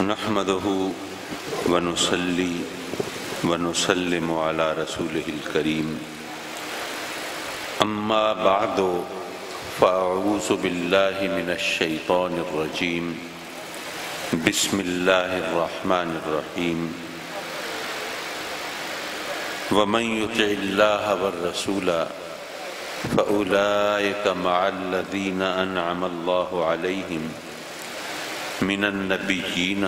نحمده ونصلي ونسلم على رسوله الكريم أما بعد فأعوذ بالله من الشيطان الرجيم بسم الله الرحمن الرحيم ومن يطع الله والرسول فأولئك مع الذين أنعم الله عليهم من النبيين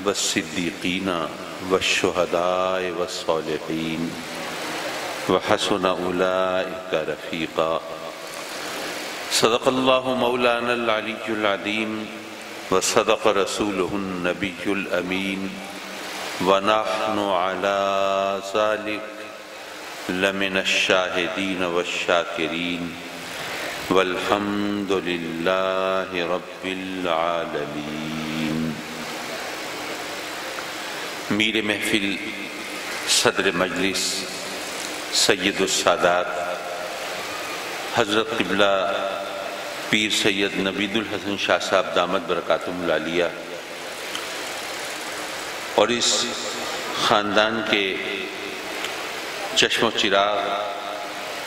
والصديقين والشهداء والصالحين وحسن أولئك رفيقا صدق الله مولانا العلي العظيم وصدق رسوله النبي الأمين ونحن على ذلك لمن الشاهدين والشاكرين والحمد لله رب العالمين۔ میر محفل صدر مجلس سید السادات حضرت قبلہ پیر سید نوید الحسن شاہ صاحب دامت برکاتہم العالیہ اور اس خاندان کے چشم و چراغ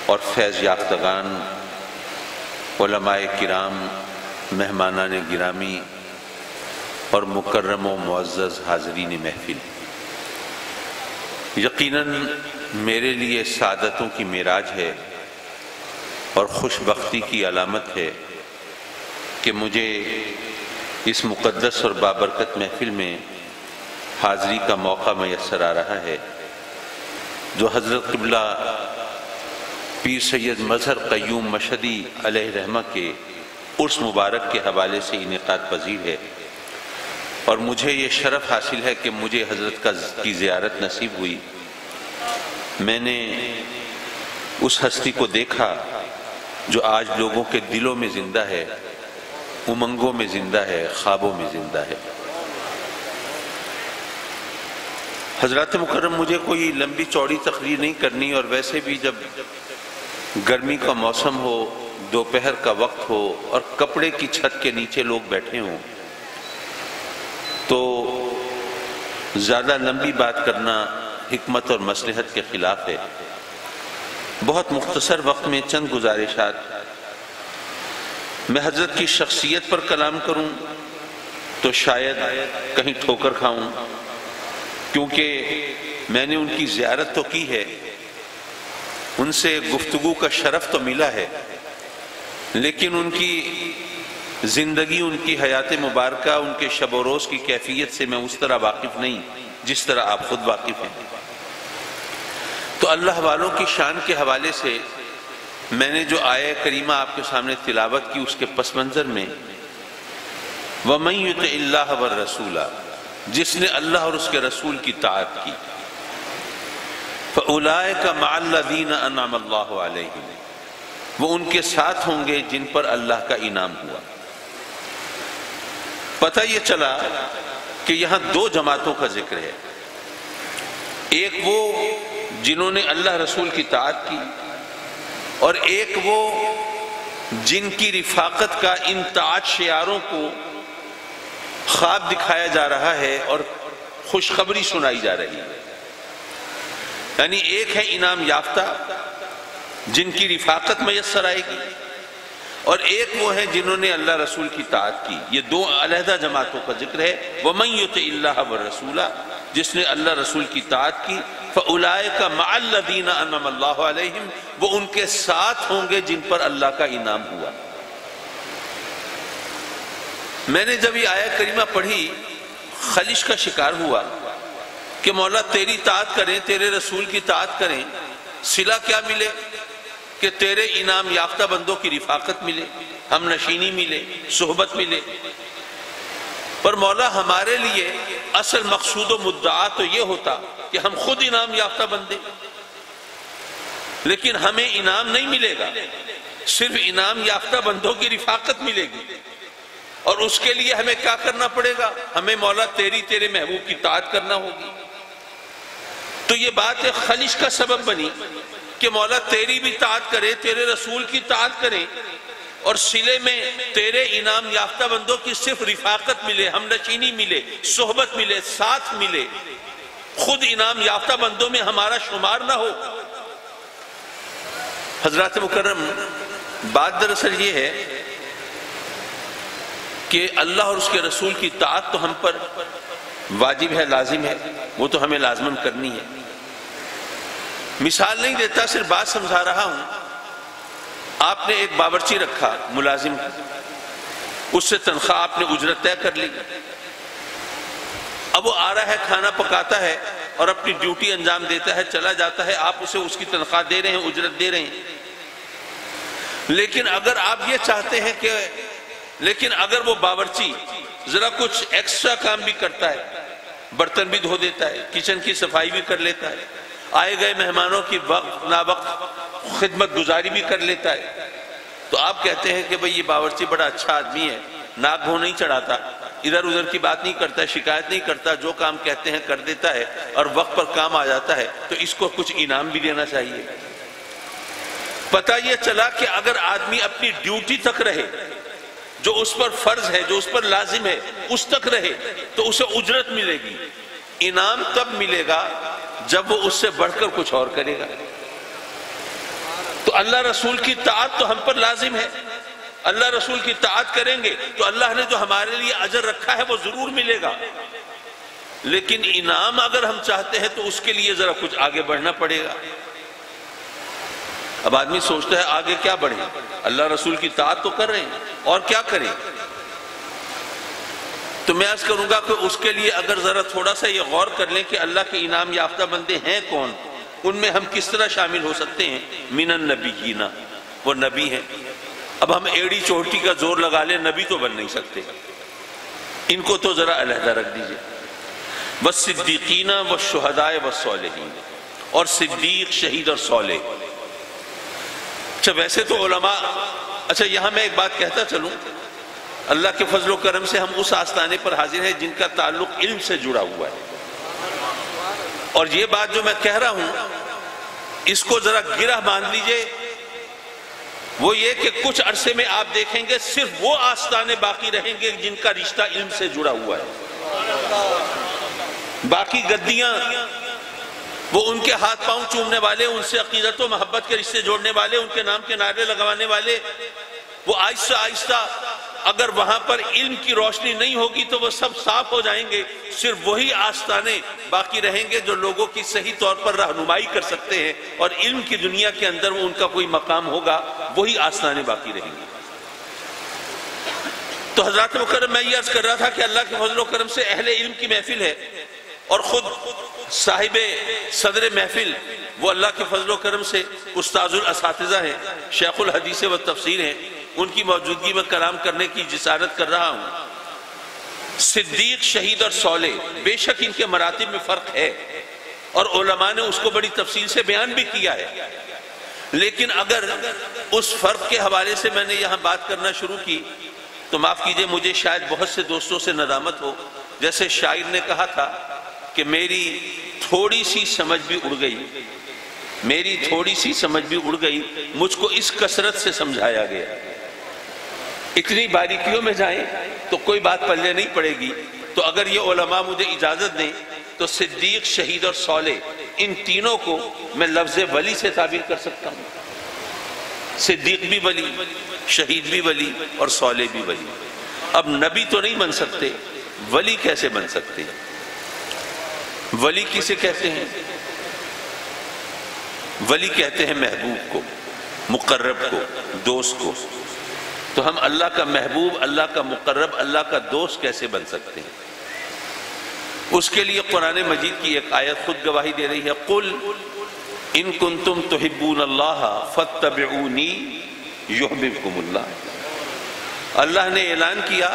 اور فیض یافتگان علماء کرام، مہمانان گرامی اور مکرم و معزز حاضرین محفل، یقیناً میرے لیے سعادتوں کی معراج ہے اور خوش بختی کی علامت ہے کہ مجھے اس مقدس اور بابرکت محفل میں حاضری کا موقع میسر آ رہا ہے جو حضرت قبلہ پیر سید مظہر قیوم مشہدی علیہ رحمہ کے عرس مبارک کے حوالے سے انعقاد پذیر ہے، اور مجھے یہ شرف حاصل ہے کہ مجھے حضرت کی زیارت نصیب ہوئی۔ میں نے اس ہستی کو دیکھا جو آج لوگوں کے دلوں میں زندہ ہے، امنگوں میں زندہ ہے، خوابوں میں زندہ ہے۔ حضرات مکرم، مجھے کوئی لمبی چوڑی تقریر نہیں کرنی، اور ویسے بھی جب گرمی کا موسم ہو، دوپہر کا وقت ہو اور کپڑے کی چھت کے نیچے لوگ بیٹھے ہوں تو زیادہ لمبی بات کرنا حکمت اور مصلحت کے خلاف ہے۔ بہت مختصر وقت میں چند گزارشات۔ میں حضرت کی شخصیت پر کلام کروں تو شاید کہیں ٹھوکر کھاؤں، کیونکہ میں نے ان کی زیارت تو کی ہے، ان سے گفتگو کا شرف تو ملا ہے، لیکن ان کی زندگی، ان کی حیات مبارکہ، ان کے شب و روز کی کیفیت سے میں اس طرح واقف نہیں جس طرح آپ خود واقف ہیں۔ تو اللہ والوں کی شان کے حوالے سے میں نے جو آیہ کریمہ آپ کے سامنے تلاوت کی، اس کے پس منظر میں وَمَن يُطِعِ اللَّهَ وَالرَّسُولَ، جس نے اللہ اور اس کے رسول کی طاعت کی، فَأُولَئِكَ مَعَ الَّذِينَ أَنْعَمَ اللَّهُ عَلَيْهِمْ، وہ ان کے ساتھ ہوں گے جن پر اللہ کا انعام ہوا۔ پتہ یہ چلا کہ یہاں دو جماعتوں کا ذکر ہے، ایک وہ جنہوں نے اللہ رسول کی طاعت کی، اور ایک وہ جن کی رفاقت کا ان طاعت شیاروں کو خواب دکھایا جا رہا ہے اور خوشخبری سنائی جا رہی ہے۔ یعنی ایک ہے انعام یافتہ جن کی رفاقت میسر آئے گی، اور ایک وہ ہے جنہوں نے اللہ رسول کی طاعت کی۔ یہ دو علیحدہ جماعتوں کا ذکر ہے۔ وَمَن يُطِعِ اللَّهَ وَالرَّسُولَ، جس نے اللہ رسول کی طاعت کی، فَأُولَئِكَ مَعَ الَّذِينَ أَنْعَمَ اللَّهُ عَلَيْهِمْ، وہ ان کے ساتھ ہوں گے جن پر اللہ کا انعام ہوا۔ میں نے جب یہ آیہ کریمہ پڑھی خلش کا شکار ہوا کہ مولا تیری طاعت کریں، تیرے رسول کی طاعت کریں، صلہ کیا ملے کہ تیرے انعام یافتہ بندوں کی رفاقت ملے، ہم نشینی ملے، صحبت ملے، پر مولا ہمارے لیے اصل مقصود و مدعا تو یہ ہوتا کہ ہم خود انعام یافتہ بندے، لیکن ہمیں انعام نہیں ملے گا، صرف انعام یافتہ بندوں کی رفاقت ملے گی، اور اس کے لیے ہمیں کیا کرنا پڑے گا؟ ہمیں مولا تیرے محبوب کی طاعت کرنا ہوگی۔ تو یہ بات ایک خلش کا سبب بنی کہ مولا تیری بھی طاعت کرے، تیرے رسول کی طاعت کرے، اور صلے میں تیرے انعام یافتہ بندوں کی صرف رفاقت ملے، ہم نشینی ملے، صحبت ملے، ساتھ ملے، خود انعام یافتہ بندوں میں ہمارا شمار نہ ہو۔ حضرات مکرم، بات دراصل یہ ہے کہ اللہ اور اس کے رسول کی طاعت تو ہم پر واجب ہے، لازم ہے، وہ تو ہمیں لازماً کرنی ہے۔ مثال نہیں دیتا، صرف بات سمجھا رہا ہوں۔ آپ نے ایک باورچی رکھا ملازم، اس سے تنخواہ آپ نے اجرت طے کر لی، اب وہ آ رہا ہے، کھانا پکاتا ہے اور اپنی ڈیوٹی انجام دیتا ہے، چلا جاتا ہے، آپ اسے اس کی تنخواہ دے رہے ہیں، اجرت دے رہے ہیں۔ لیکن اگر آپ یہ چاہتے ہیں کہ اگر وہ باورچی ذرا کچھ ایکسٹرا کام بھی کرتا ہے، برتن بھی دھو دیتا ہے، کچن کی صفائی بھی کر لیتا ہے، آئے گئے مہمانوں کی وقت نا وقت خدمت گزاری بھی کر لیتا ہے، تو آپ کہتے ہیں کہ بھئی یہ باورچی بڑا اچھا آدمی ہے، ناک بھو نہیں چڑھاتا، ادھر ادھر کی بات نہیں کرتا، شکایت نہیں کرتا، جو کام کہتے ہیں کر دیتا ہے اور وقت پر کام آ جاتا ہے، تو اس کو کچھ انعام بھی دینا چاہیے۔ پتہ یہ چلا کہ اگر آدمی اپنی ڈیوٹی تک رہے، جو اس پر فرض ہے، جو اس پر لازم ہے، اس تک رہے تو اسے اجرت ملے گی۔ انعام تب ملے گا جب وہ اس سے بڑھ کر کچھ اور کرے گا۔ تو اللہ رسول کی طاعت تو ہم پر لازم ہے، اللہ رسول کی طاعت کریں گے تو اللہ نے جو ہمارے لیے اجر رکھا ہے وہ ضرور ملے گا، لیکن انعام اگر ہم چاہتے ہیں تو اس کے لیے ذرا کچھ آگے بڑھنا پڑے گا۔ اب آدمی سوچتا ہے آگے کیا بڑھیں، اللہ رسول کی طاعت تو کر رہے ہیں، اور کیا کریں؟ تو میں عرض کروں گا کہ اس کے لیے اگر ذرا تھوڑا سا یہ غور کر لیں کہ اللہ کے انعام یافتہ بندے ہیں کون، ان میں ہم کس طرح شامل ہو سکتے ہیں۔ من النبیین، وہ نبی ہیں۔ اب ہم ایڑی چوٹی کا زور لگا لیں، نبی تو بن نہیں سکتے، ان کو تو ذرا علیحدہ رکھ دیجئے۔ والصدیقین والشہداء والصالحین، اور صدیق، شہید اور صالح۔ اچھا ویسے تو علماء، اچھا یہاں میں ایک بات کہتا چلوں، اللہ کے فضل و کرم سے ہم اس آستانے پر حاضر ہیں جن کا تعلق علم سے جڑا ہوا ہے، اور یہ بات جو میں کہہ رہا ہوں اس کو ذرا گرہ باندھ لیجئے، وہ یہ کہ کچھ عرصے میں آپ دیکھیں گے صرف وہ آستانے باقی رہیں گے جن کا رشتہ علم سے جڑا ہوا ہے، باقی گدیاں وہ ان کے ہاتھ پاؤں چومنے والے، ان سے عقیدت و محبت کے رشتے جوڑنے والے، ان کے نام کے نعرے لگوانے والے، وہ آہستہ آہستہ اگر وہاں پر علم کی روشنی نہیں ہوگی تو وہ سب صاف ہو جائیں گے، صرف وہی آستانے باقی رہیں گے جو لوگوں کی صحیح طور پر رہنمائی کر سکتے ہیں، اور علم کی دنیا کے اندر وہ ان کا کوئی مقام ہوگا، وہی آستانے باقی رہیں گے۔ تو حضرات مکرم، میں یہ عرض کر رہا تھا کہ اللہ کے فضل و کرم سے اہل علم کی محفل ہے، اور خود صاحب صدر محفل وہ اللہ کے فضل و کرم سے استاذ الاساتذہ ہیں، شیخ الحدیث و تفسیر ہیں، ان کی موجودگی میں کلام کرنے کی جسارت کر رہا ہوں۔ صدیق، شہید اور صالح، بے شک ان کے مراتب میں فرق ہے، اور علماء نے اس کو بڑی تفصیل سے بیان بھی کیا ہے، لیکن اگر اس فرق کے حوالے سے میں نے یہاں بات کرنا شروع کی تو معاف کیجئے، مجھے شاید بہت سے دوستوں سے ندامت ہو، جیسے شاعر نے کہا تھا کہ میری تھوڑی سی سمجھ بھی اڑ گئی، میری تھوڑی سی سمجھ بھی اڑ گئی، مجھ کو اس کثرت سے سمجھایا گیا۔ اتنی باریکیوں میں جائیں تو کوئی بات پلے نہیں پڑے گی، تو اگر یہ علماء مجھے اجازت دیں تو صدیق، شہید اور صالح، ان تینوں کو میں لفظ ولی سے تعبیر کر سکتا ہوں۔ صدیق بھی ولی، شہید بھی ولی اور صالح بھی ولی۔ اب نبی تو نہیں بن سکتے، ولی کیسے بن سکتے ہیں؟ ولی کسے کہتے ہیں؟ ولی کہتے ہیں محبوب کو، مقرب کو، دوست کو۔ تو ہم اللہ کا محبوب، اللہ کا مقرب، اللہ کا دوست کیسے بن سکتے ہیں؟ اس کے لیے قرآن مجید کی ایک آیت خود گواہی دے رہی ہے، قل ان کنتم تحبون اللہ فاتبعونی یحببکم اللہ۔ اللہ نے اعلان کیا،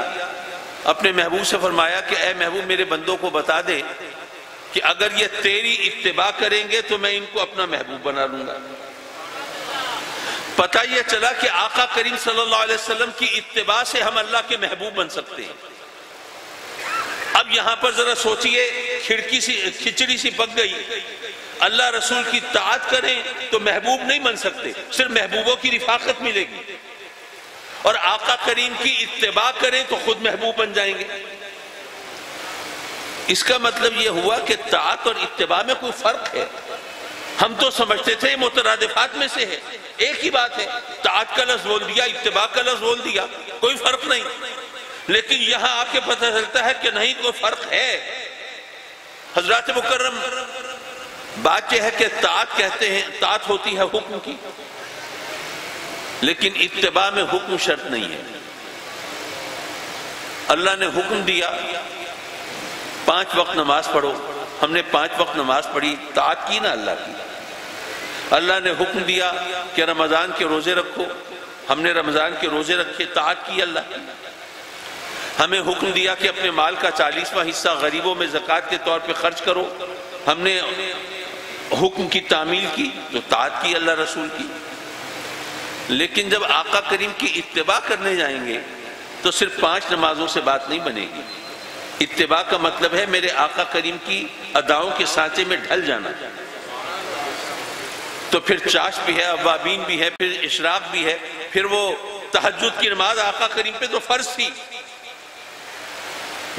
اپنے محبوب سے فرمایا کہ اے محبوب میرے بندوں کو بتا دے کہ اگر یہ تیری اتباع کریں گے تو میں ان کو اپنا محبوب بنا لوں گا۔ پتہ یہ چلا کہ آقا کریم صلی اللہ علیہ وسلم کی اتباع سے ہم اللہ کے محبوب بن سکتے ہیں۔ اب یہاں پر ذرا سوچئے، کھچڑی سی پک گئی، اللہ رسول کی طاعت کریں تو محبوب نہیں بن سکتے، صرف محبوبوں کی رفاقت ملے گی، اور آقا کریم کی اتباع کریں تو خود محبوب بن جائیں گے۔ اس کا مطلب یہ ہوا کہ طاعت اور اتباع میں کوئی فرق ہے؟ ہم تو سمجھتے تھے مترادفات میں سے ہے، ایک ہی بات ہے، طاعت کا لفظ بول دیا، اتباع کا لفظ بول دیا، کوئی فرق نہیں۔ لیکن یہاں آ کے پتہ چلتا ہے کہ نہیں، کوئی فرق ہے۔ حضرات مکرم، بات یہ ہے کہ طاعت کہتے ہیں، طاعت ہوتی ہے حکم کی، لیکن اتباع میں حکم شرط نہیں ہے۔ اللہ نے حکم دیا 5 وقت نماز پڑھو، ہم نے 5 وقت نماز پڑھی، طاعت کی نا اللہ کی۔ اللہ نے حکم دیا کہ رمضان کے روزے رکھو، ہم نے رمضان کے روزے رکھے، طاعت کی اللہ کی۔ ہمیں حکم دیا کہ اپنے مال کا 40واں حصہ غریبوں میں زکوٰۃ کے طور پہ خرچ کرو، ہم نے حکم کی تعمیل کی، تو طاعت کی اللہ رسول کی۔ لیکن جب آقا کریم کی اتباع کرنے جائیں گے تو صرف 5 نمازوں سے بات نہیں بنے گی۔ اتباع کا مطلب ہے میرے آقا کریم کی اداؤں کے سانچے میں ڈھل جانا۔ تو پھر چاشت بھی ہے، اوابین بھی ہے، پھر اشراق بھی ہے، پھر وہ تہجد کی نماز آقا کریم پہ تو فرض تھی۔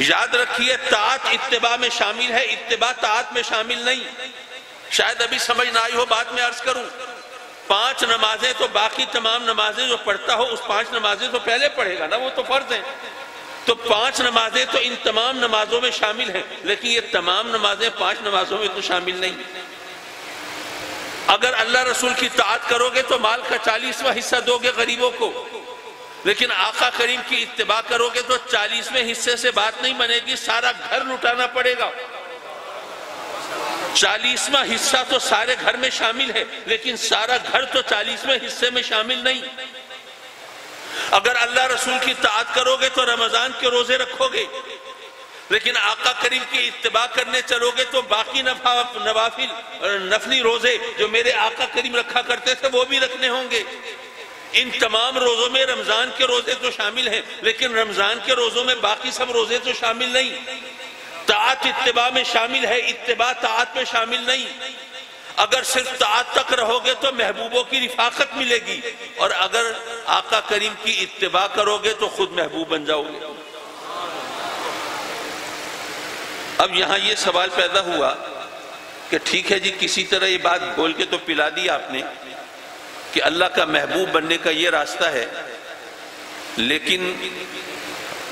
یاد رکھیے، طاعت اتباع میں شامل ہے، اتباع طاعت میں شامل نہیں۔ شاید ابھی سمجھ نہ آئی ہو، بعد میں عرض کروں۔ 5 نمازیں تو باقی تمام نمازیں جو پڑھتا ہو، اس 5 نمازیں تو پہلے پڑھے گا نا، وہ تو فرض ہیں۔ تو 5 نمازیں تو ان تمام نمازوں میں شامل ہیں، لیکن یہ تمام نمازیں 5 نمازوں میں تو شامل نہیں۔ اگر اللہ رسول کی طاعت کرو گے تو مال کا 40واں حصہ دو گے غریبوں کو، لیکن آقا کریم کی اتباع کرو گے تو 40ویں حصے سے بات نہیں بنے گی، سارا گھر لٹانا پڑے گا۔ 40واں حصہ تو سارے گھر میں شامل ہے، لیکن سارا گھر تو 40ویں حصے میں شامل نہیں۔ اگر اللہ رسول کی طاعت کرو گے تو رمضان کے روزے رکھو گے، لیکن آقا کریم کی اتباع کرنے چلو گے تو باقی نفلی روزے جو میرے آقا کریم رکھا کرتے تھے وہ بھی رکھنے ہوں گے۔ ان تمام روزوں میں رمضان کے روزے تو شامل ہیں، لیکن رمضان کے روزوں میں باقی سب روزے تو شامل نہیں۔ طاعت اتباع میں شامل ہے، اتباع طاعت میں شامل نہیں۔ اگر صرف طاعت تک رہو گے تو محبوبوں کی رفاقت ملے گی، اور اگر آقا کریم کی اتباع کرو گے تو خود محبوب بن جاؤ گے۔ اب یہاں یہ سوال پیدا ہوا کہ ٹھیک ہے جی، کسی طرح یہ بات بول کے تو پلا دی آپ نے کہ اللہ کا محبوب بننے کا یہ راستہ ہے، لیکن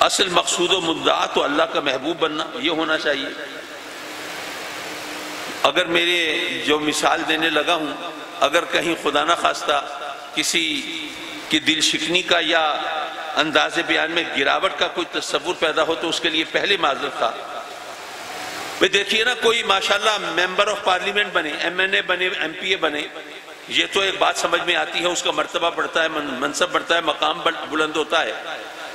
اصل مقصود و مدعا تو اللہ کا محبوب بننا یہ ہونا چاہیے۔ اگر میرے جو مثال دینے لگا ہوں، اگر کہیں خدا نہ خواستہ کسی کی دل شکنی کا یا انداز بیان میں گراوٹ کا کوئی تصور پیدا ہو تو اس کے لیے پہلے معذرت خواہ۔ بھئی دیکھیے نا، کوئی ماشاءاللہ ممبر آف پارلیمنٹ بنے، ایم این اے بنے، ایم پی اے بنے، یہ تو ایک بات سمجھ میں آتی ہے، اس کا مرتبہ بڑھتا ہے، منصب بڑھتا ہے، مقام بلند ہوتا ہے،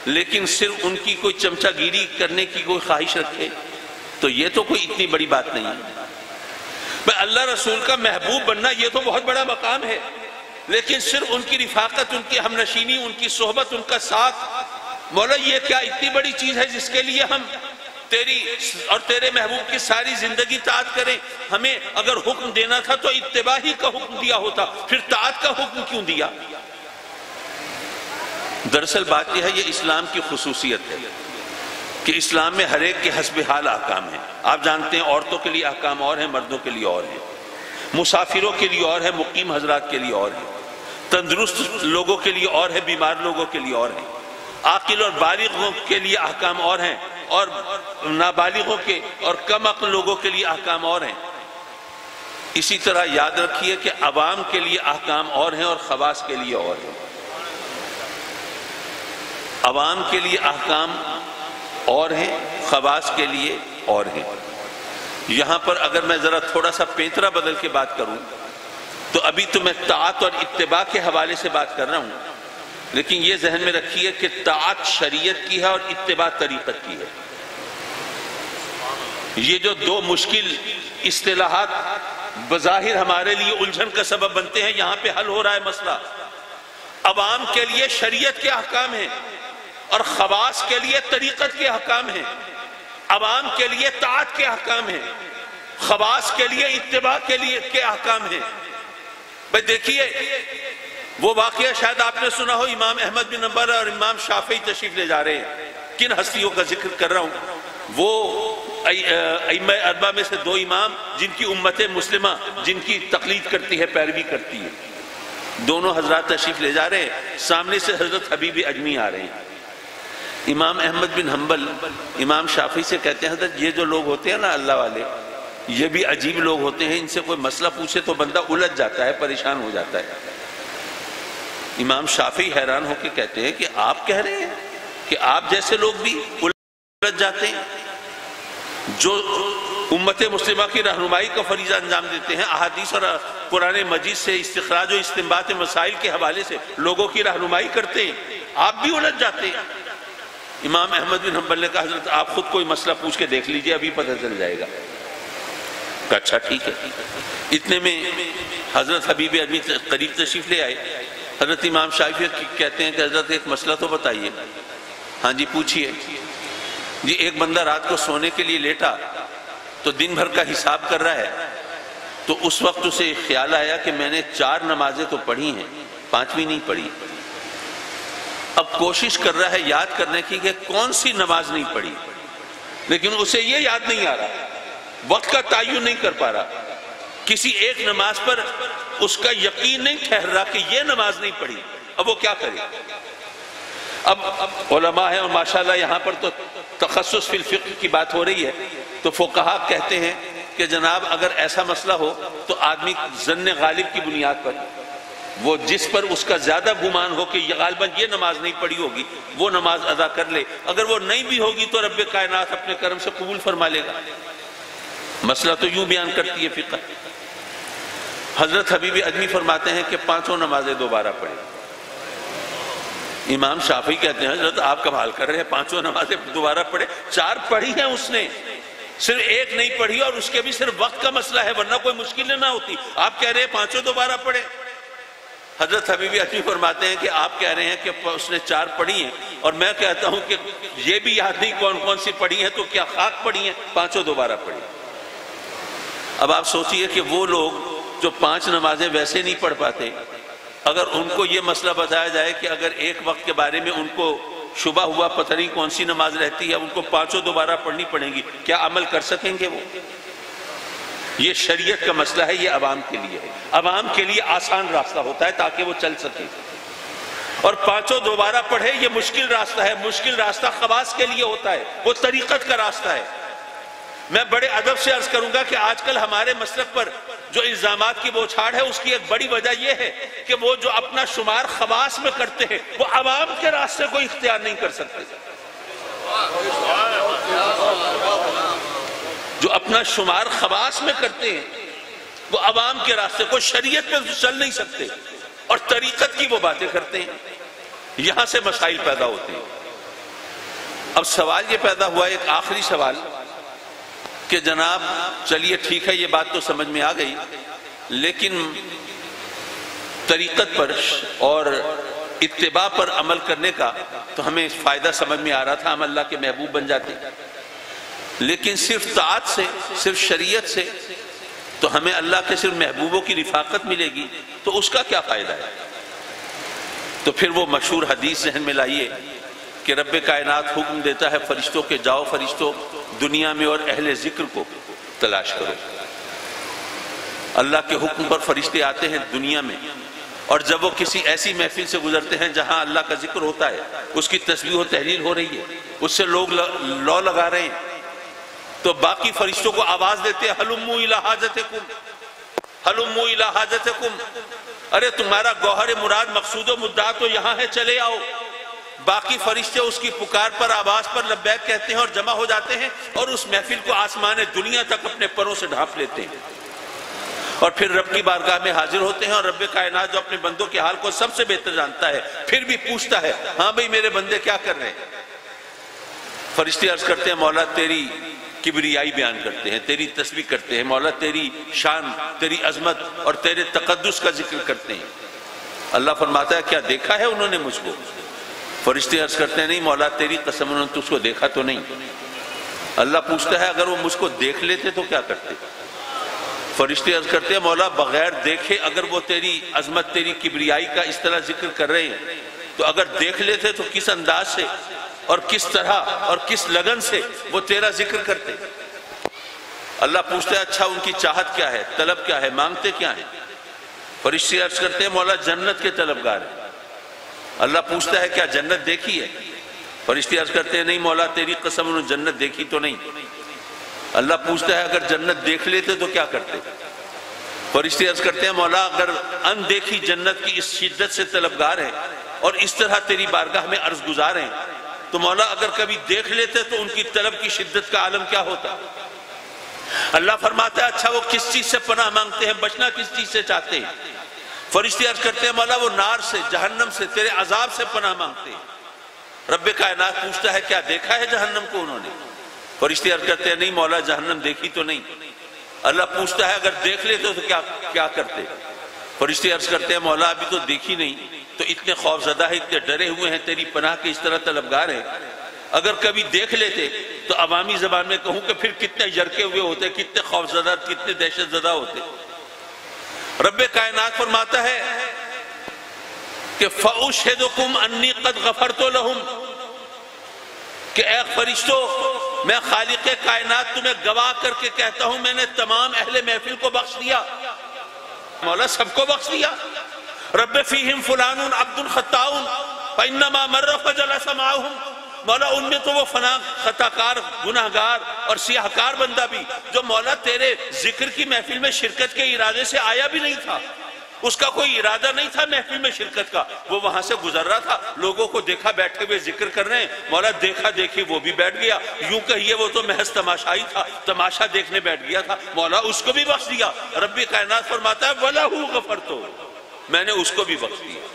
لیکن صرف ان کی کوئی چمچہ گیری کرنے کی کوئی خواہش رکھے تو یہ تو کوئی اتنی بڑی بات نہیں ہے۔ بھئی اللہ رسول کا محبوب بننا یہ تو بہت بڑا مقام ہے، لیکن صرف ان کی رفاقت، ان کی ہمنشینی، ان کی صحبت، ان کا ساتھ، مولا یہ کیا اتنی بڑی چیز ہے جس کے لیے ہم تیری اور تیرے محبوب کی ساری زندگی طاعت کریں؟ ہمیں اگر حکم دینا تھا تو اتباع ہی کا حکم دیا ہوتا، پھر طاعت کا حکم کیوں دیا؟ دراصل بات یہ ہے، یہ اسلام کی خصوصیت ہے کہ اسلام میں ہر ایک کے حسب حال احکام ہیں۔ آپ جانتے ہیں عورتوں کے لیے احکام اور ہیں، مردوں کے لیے اور ہیں، مسافروں کے لیے اور ہے، مقیم حضرات کے لیے اور ہے، تندرست لوگوں کے لیے اور ہے، بیمار لوگوں کے لیے اور ہیں، عاقل اور بالغوں کے لیے احکام اور ہیں، اور نابالغوں کے اور کم عقل لوگوں کے لیے احکام اور ہیں۔ اسی طرح یاد رکھیے کہ عوام کے لیے احکام اور ہیں اور خواص کے لیے اور ہیں۔ عوام کے لیے احکام اور ہیں، خواص کے لیے اور ہیں۔ یہاں پر اگر میں ذرا تھوڑا سا پینترا بدل کے بات کروں تو ابھی تو میں طاعت اور اتباع کے حوالے سے بات کر رہا ہوں، لیکن یہ ذہن میں رکھیے کہ طاعت شریعت کی ہے اور اتباع طریقت کی ہے۔ یہ جو دو مشکل اصطلاحات بظاہر ہمارے لیے الجھن کا سبب بنتے ہیں، یہاں پہ حل ہو رہا ہے مسئلہ۔ عوام کے لیے شریعت کے احکام ہیں اور خواص کے لیے طریقت کے احکام ہیں۔ عوام کے لیے طاعت کے احکام ہیں، خواص کے لیے اتباع کے احکام ہیں۔ بھئی دیکھیے، وہ واقعہ شاید آپ نے سنا ہو، امام احمد بن حنبل اور امام شافعی تشریف لے جا رہے ہیں. کن ہستیوں کا ذکر کر رہا ہوں؟ وہ ائمہ اربعہ میں سے دو امام جن کی امت مسلمہ جن کی تقلید کرتی ہے، پیروی کرتی ہے. دونوں حضرات تشریف لے جا رہے ہیں، سامنے سے حضرت حبیب اجمی آ رہے ہیں. امام احمد بن حنبل امام شافعی سے کہتے ہیں حضرت یہ جو لوگ ہوتے ہیں نا اللہ والے، یہ بھی عجیب لوگ ہوتے ہیں، ان سے کوئی مسئلہ پوچھے تو بندہ الجھ جاتا ہے، پریشان ہو جاتا ہے. امام شافعی حیران ہو کے کہتے ہیں کہ آپ کہہ رہے ہیں کہ آپ جیسے لوگ بھی الجھ جاتے ہیں، جو امت مسلمہ کی رہنمائی کا فریضہ انجام دیتے ہیں، احادیث اور قرآن مجید سے استخراج و استنباط مسائل کے حوالے سے لوگوں کی رہنمائی کرتے ہیں، آپ بھی الجھ جاتے ہیں. امام احمد بن حنبل نے کہا حضرت آپ خود کوئی مسئلہ پوچھ کے دیکھ لیجئے، ابھی پتہ چل جائے گا. کہا اچھا ٹھیک ہے. اتنے میں حضرت حبیب اجمی قریب تشریف لے آئے. حضرت امام شافعی کہتے ہیں کہ حضرت ایک مسئلہ تو بتائیے. ہاں جی پوچھئے. جی ایک بندہ رات کو سونے کے لیے لیٹا تو دن بھر کا حساب کر رہا ہے، تو اس وقت اسے خیال آیا کہ میں نے 4 نمازیں تو پڑھی ہیں، 5ویں نہیں پڑھی. اب کوشش کر رہا ہے یاد کرنے کی کہ کون سی نماز نہیں پڑھی، لیکن اسے یہ یاد نہیں آ رہا، وقت کا تعین نہیں کر پا رہا. کسی ایک نماز پر اس کا یقین نہیں ٹھہر رہا کہ یہ نماز نہیں پڑھی. اب وہ کیا کرے؟ اب علماء ہیں اور ماشاءاللہ یہاں پر تو تخصص فی الفقہ کی بات ہو رہی ہے، تو فقہاء کہتے ہیں کہ جناب اگر ایسا مسئلہ ہو تو آدمی ظن غالب کی بنیاد پر، وہ جس پر اس کا زیادہ گمان ہو کہ غالباً یہ نماز نہیں پڑھی ہوگی، وہ نماز ادا کر لے. اگر وہ نہیں بھی ہوگی تو رب کائنات اپنے کرم سے قبول فرما لے گا. مسئلہ تو یوں بیان کرتی ہے فقہ. حضرت حبیب اجمی فرماتے ہیں کہ 5 نمازیں دوبارہ پڑھیں. امام شافعی کہتے ہیں حضرت آپ کمال کر رہے ہیں، 5 نمازیں دوبارہ پڑھے. 4 پڑھی ہیں اس نے، صرف 1 نہیں پڑھی، اور اس کے بھی صرف وقت کا مسئلہ ہے، ورنہ کوئی مشکل نہ ہوتی. آپ کہہ رہے ہیں 5 دوبارہ پڑھے. حضرت حبیب اجمی فرماتے ہیں کہ آپ کہہ رہے ہیں کہ اس نے 4 پڑھی ہیں، اور میں کہتا ہوں کہ یہ بھی یاد نہیں کون کون سی پڑھی ہیں، تو کیا خاک پڑھی ہیں؟ 5 دوبارہ پڑھی. اب آپ سوچئے کہ وہ لوگ جو 5 نمازیں ویسے نہیں پڑھ پاتے، اگر ان کو یہ مسئلہ بتایا جائے کہ اگر ایک وقت کے بارے میں ان کو شبہ ہوا پتہ نہیں کون سی نماز رہتی ہے، ان کو 5 دوبارہ پڑھنی پڑیں گی، کیا عمل کر سکیں گے وہ؟ یہ شریعت کا مسئلہ ہے، یہ عوام کے لیے ہے. عوام کے لیے آسان راستہ ہوتا ہے تاکہ وہ چل سکے، اور 5 دوبارہ پڑھے یہ مشکل راستہ ہے. مشکل راستہ خواص کے لیے ہوتا ہے، وہ طریقت کا راستہ ہے. میں بڑے ادب سے عرض کروں گا کہ آج کل ہمارے مسلک پر جو الزامات کی بوچھاڑ ہے، اس کی ایک بڑی وجہ یہ ہے کہ وہ جو اپنا شمار خواص میں کرتے ہیں وہ عوام کے راستے کو اختیار نہیں کر سکتے. جو اپنا شمار خواص میں کرتے ہیں وہ عوام کے راستے کو، شریعت میں چل نہیں سکتے، اور طریقت کی وہ باتیں کرتے ہیں. یہاں سے مسائل پیدا ہوتے ہیں. اب سوال یہ پیدا ہوا، ایک آخری سوال، کہ جناب چلیے ٹھیک ہے یہ بات تو سمجھ میں آ گئی، لیکن طریقت پر اور اتباع پر عمل کرنے کا تو ہمیں فائدہ سمجھ میں آ رہا تھا، ہم اللہ کے محبوب بن جاتے، لیکن صرف طاعت سے، صرف شریعت سے تو ہمیں اللہ کے صرف محبوبوں کی رفاقت ملے گی، تو اس کا کیا فائدہ ہے؟ تو پھر وہ مشہور حدیث ذہن میں لائیے کہ رب کائنات حکم دیتا ہے فرشتوں کے جاؤ فرشتوں دنیا میں اور اہل ذکر کو تلاش کرو. اللہ کے حکم پر فرشتے آتے ہیں دنیا میں، اور جب وہ کسی ایسی محفل سے گزرتے ہیں جہاں اللہ کا ذکر ہوتا ہے، اس کی تسبیح و تحلیل ہو رہی ہے، اس سے لوگ لو لگا رہے ہیں، تو باقی فرشتوں کو آواز دیتے ہیں ہلموا الی حاجتکم، ہلموا الی حاجتکم، ارے تمہارا گوہر مراد مقصود و مدعا تو یہاں ہے، چلے آؤ. باقی فرشتے اس کی پکار پر، آواز پر لبیک کہتے ہیں اور جمع ہو جاتے ہیں، اور اس محفل کو آسمان دنیا تک اپنے پروں سے ڈھانپ لیتے ہیں، اور پھر رب کی بارگاہ میں حاضر ہوتے ہیں. اور رب کائنات جو اپنے بندوں کے حال کو سب سے بہتر جانتا ہے، پھر بھی پوچھتا ہے ہاں بھئی میرے بندے کیا کر رہے ہیں؟ فرشتے عرض کرتے ہیں مولا تیری کبریائی بیان کرتے ہیں، تیری تسبیح کرتے ہیں، مولا تیری شان، تیری عظمت اور تیرے تقدس کا ذکر کرتے ہیں. اللہ فرماتا ہے کیا دیکھا ہے انہوں نے مجھ کو؟ فرشتے عرض کرتے ہیں نہیں مولا تیری قسم انہوں نے تجھ کو دیکھا تو نہیں. اللہ پوچھتا ہے اگر وہ مجھ کو دیکھ لیتے تو کیا کرتے؟ فرشتے عرض کرتے ہیں مولا بغیر دیکھے اگر وہ تیری عظمت تیری کبریائی کا اس طرح ذکر کر رہے ہیں تو اگر دیکھ لیتے تو کس انداز سے اور کس طرح اور کس لگن سے وہ تیرا ذکر کرتے. اللہ پوچھتا ہے اچھا ان کی چاہت کیا ہے، طلب کیا ہے، مانگتے کیا ہیں؟ فرشتے عرض کرتے ہیں مولا جنت کے طلبگار ہیں. اللہ پوچھتا ہے کیا جنت دیکھی ہے؟ فرشتے عرض کرتے ہیں نہیں مولا تیری قسم انہوں نے جنت دیکھی تو نہیں. اللہ پوچھتا ہے اگر جنت دیکھ لیتے تو کیا کرتے؟ فرشتے عرض کرتے ہیں مولا اگر ان دیکھی جنت کی اس شدت سے طلبگار ہیں اور اس طرح تیری بارگاہ میں عرض گزار ہیں تو مولا اگر کبھی دیکھ لیتے تو ان کی طلب کی شدت کا عالم کیا ہوتا؟ اللہ فرماتا ہے اچھا وہ کس چیز سے پناہ مانگتے ہیں، بچنا کس چیز سے چاہتے ہیں؟ فرشتے عرض کرتے ہیں مولا وہ نار سے، جہنم سے، تیرے عذاب سے پناہ مانگتے ہیں. رب کائنات پوچھتا ہے کیا دیکھا ہے جہنم کو انہوں نے؟ فرشتے عرض کرتے ہیں نہیں مولا جہنم دیکھی تو نہیں. اللہ پوچھتا ہے اگر دیکھ لیتے تو کیا کرتے؟ فرشتے عرض کرتے ہیں مولا ابھی تو دیکھی نہیں تو اتنے خوف زدہ ہیں، اتنے ڈرے ہوئے ہیں، تیری پناہ کے اس طرح طلبگار ہیں. اگر کبھی دیکھ لیتے تو عوامی زبان میں کہوں کہ پھر کتنے جرکے ہوئے ہوتے، کتنے خوف زدہ، کتنے دہشت زدہ ہوتے. رب کائنات فرماتا ہے کہ فَأُشْهِدُكُمْ أَنِّي قَدْ غَفَرْتُ لَهُمْ کہ اے فرشتوں میں خالق کائنات تمہیں گواہ کر کے کہتا ہوں میں نے تمام اہل محفل کو بخش دیا. مولا سب کو بخش دیا. رب فیہم فلان عبد خطاء فإنما مر فجلس معهم مولا ان میں تو وہ فنا خطاکار گناہگار اور سیاہکار بندہ بھی جو مولا تیرے ذکر کی محفل میں شرکت کے ارادے سے آیا بھی نہیں تھا، اس کا کوئی ارادہ نہیں تھا محفل میں شرکت کا، وہ وہاں سے گزر رہا تھا، لوگوں کو دیکھا بیٹھے ہوئے ذکر کر رہے ہیں، مولا دیکھا دیکھی وہ بھی بیٹھ گیا. یوں کہیے وہ تو محض تماشائی تھا، تماشا دیکھنے بیٹھ گیا تھا، مولا اس کو بھی بخش دیا. رب کائنات فرماتا ہے وَلَهُ غَفَرْتُ میں نے اس کو بھی بخش دیا.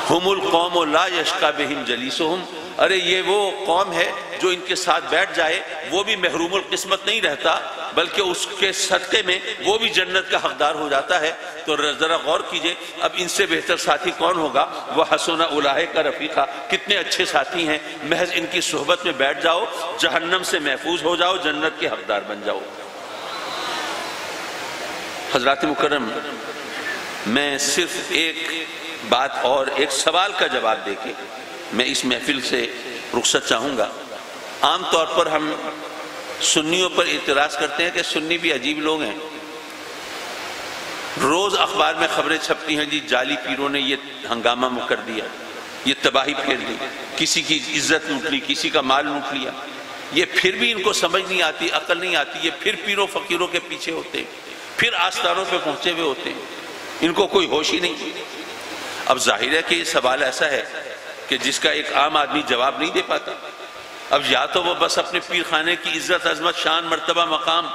ہم القوم لا یشقی بہم جلیسہم ارے یہ وہ قوم ہے جو ان کے ساتھ بیٹھ جائے وہ بھی محروم القسمت نہیں رہتا بلکہ اس کے صدقے میں وہ بھی جنت کا حقدار ہو جاتا ہے. تو ذرا غور کیجئے اب ان سے بہتر ساتھی کون ہوگا؟ وَحَسُنَ أُولَٰئِکَ رَفِیقًا کتنے اچھے ساتھی ہیں، محض ان کی صحبت میں بیٹھ جاؤ جہنم سے محفوظ ہو جاؤ، جنت کے حقدار بن جاؤ. حضرات مکرم میں صرف ایک بات اور ایک سوال کا جواب دے کے میں اس محفل سے رخصت چاہوں گا. عام طور پر ہم سنیوں پر اعتراض کرتے ہیں کہ سنی بھی عجیب لوگ ہیں. روز اخبار میں خبریں چھپتی ہیں جی جعلی پیروں نے یہ ہنگامہ کر دیا، یہ تباہی پھیر دی، کسی کی عزت لوٹ لی، کسی کا مال لوٹ لیا. یہ پھر بھی ان کو سمجھ نہیں آتی، عقل نہیں آتی، یہ پھر پیروں فقیروں کے پیچھے ہوتے ہیں، پھر آستانوں پہ پہنچے ہوئے ہوتے ہیں، ان کو کوئی ہوش ہی نہیں. اب ظاہر ہے کہ یہ سوال ایسا ہے کہ جس کا ایک عام آدمی جواب نہیں دے پاتا. اب یا تو وہ بس اپنے پیر خانے کی عزت عظمت شان مرتبہ مقام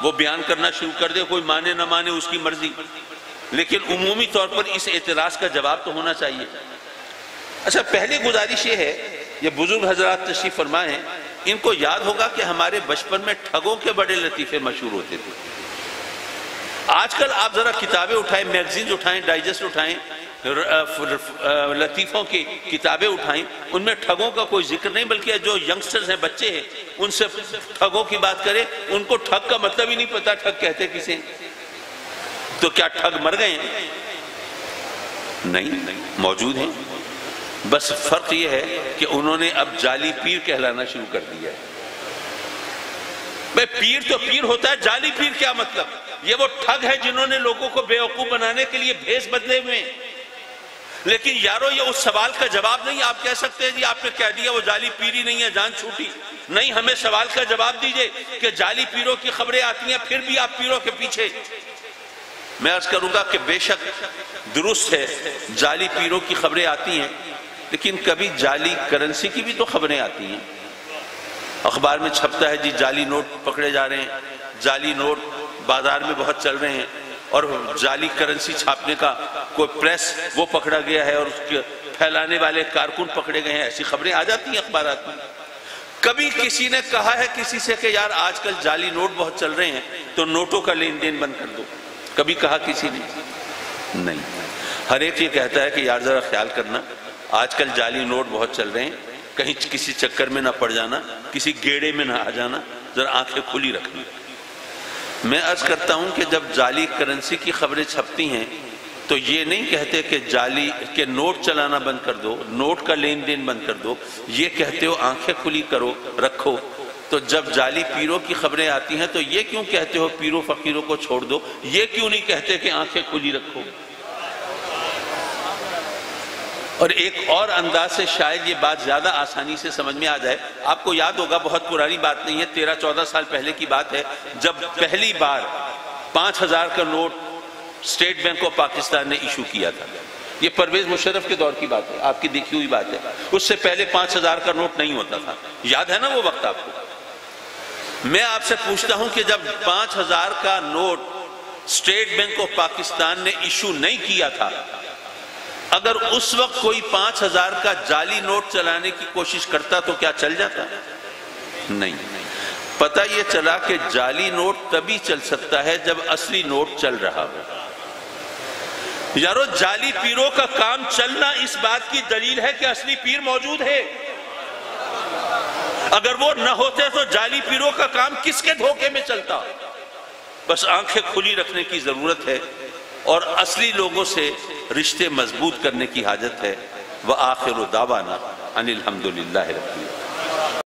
وہ بیان کرنا شروع کر دے، کوئی مانے نہ مانے اس کی مرضی، لیکن عمومی طور پر اس اعتراض کا جواب تو ہونا چاہیے. اچھا پہلی گزارش یہ ہے، یہ بزرگ حضرات تشریف فرمائے ہیں، ان کو یاد ہوگا کہ ہمارے بچپن میں ٹھگوں کے بڑے لطیفے مشہور ہوتے تھے. آج کل آپ ذرا کتابیں اٹھائیں، میگزینز اٹھائیں، ڈائجسٹ اٹھائیں، لطیفوں کی کتابیں اٹھائیں، ان میں ٹھگوں کا کوئی ذکر نہیں، بلکہ جو ینگسٹرز ہیں، بچے ہیں، ان سے ٹھگوں کی بات کریں، ان کو ٹھگ کا مطلب ہی نہیں پتا ٹھگ کہتے کسے. تو کیا ٹھگ مر گئے ہیں؟ نہیں، موجود ہیں، بس فرق یہ ہے کہ انہوں نے اب جعلی پیر کہلانا شروع کر دیا ہے. بھئی پیر تو پیر ہوتا ہے، جعلی پیر کیا مطلب؟ یہ وہ ٹھگ ہے جنہوں نے لوگوں کو بیوقوف بنانے کے لیے بھیس بدلے ہوئے ہیں. لیکن یارو یہ اس سوال کا جواب نہیں. آپ کہہ سکتے ہیں جی آپ نے کہہ دیا وہ جعلی پیر ہی نہیں ہے، جان چھوٹی. نہیں، ہمیں سوال کا جواب دیجئے کہ جعلی پیروں کی خبریں آتی ہیں پھر بھی آپ پیروں کے پیچھے. میں عرض کروں گا کہ بے شک درست ہے جعلی پیروں کی خبریں آتی ہیں، لیکن کبھی جعلی کرنسی کی بھی تو خبریں آتی ہیں. اخبار میں چھپتا ہے جی جعلی نوٹ پکڑے جا رہے ہیں، جعلی نوٹ بازار میں بہت چل رہے ہیں، اور جعلی کرنسی چھاپنے کا کوئی پریس وہ پکڑا گیا ہے اور اس کے پھیلانے والے کارکن پکڑے گئے ہیں. ایسی خبریں آ جاتی ہیں اخبارات میں. کبھی کسی نے کہا ہے کسی سے کہ یار آج کل جعلی نوٹ بہت چل رہے ہیں تو نوٹوں کا لین دین بند کر دو؟ کبھی کہا کسی نے؟ نہیں. ہر ایک یہ کہتا ہے کہ یار ذرا خیال کرنا، آج کل جعلی نوٹ بہت چل رہے ہیں، کہیں کسی چکر میں نہ پڑ جانا، کسی گیڑے میں نہ آ جانا، ذرا آنکھیں کھلی رکھنا. میں عرض کرتا ہوں کہ جب جعلی کرنسی کی خبریں چھپتی ہیں تو یہ نہیں کہتے کہ جعلی کے نوٹ چلانا بند کر دو، نوٹ کا لین دین بند کر دو، یہ کہتے ہو آنکھیں کھلی کرو رکھو۔ تو جب جعلی پیروں کی خبریں آتی ہیں تو یہ کیوں کہتے ہو پیروں فقیروں کو چھوڑ دو، یہ کیوں نہیں کہتے کہ آنکھیں کھلی رکھو؟ اور ایک اور انداز سے شاید یہ بات زیادہ آسانی سے سمجھ میں آ جائے۔ آپ کو یاد ہوگا، بہت پرانی بات نہیں ہے، 13-14 سال پہلے کی بات ہے، جب پہلی بار 5000 کا note state bank of Pakistan نے ایشو کیا تھا۔ یہ پرویز مشرف کے دور کی بات ہے، آپ کی دیکھی ہوئی بات ہے۔ اس سے پہلے 5000 کا نوٹ نہیں ہوتا تھا، یاد ہے نا وہ وقت آپ کو؟ میں آپ سے پوچھتا ہوں کہ جب 5000 کا note state bank of Pakistan نے ایشو نہیں کیا تھا، اگر اس وقت کوئی 5000 کا جعلی نوٹ چلانے کی کوشش کرتا تو کیا چل جاتا؟ نہیں۔ پتہ یہ چلا کہ جعلی نوٹ تبھی چل سکتا ہے جب اصلی نوٹ چل رہا ہو۔ یارو، جعلی پیروں کا کام چلنا اس بات کی دلیل ہے کہ اصلی پیر موجود ہے۔ اگر وہ نہ ہوتے تو جعلی پیروں کا کام کس کے دھوکے میں چلتا؟ بس آنکھیں کھلی رکھنے کی ضرورت ہے اور اصلی لوگوں سے رشتے مضبوط کرنے کی حاجت ہے۔ وآخر دعوانا ان الحمدللہ رب العالمین۔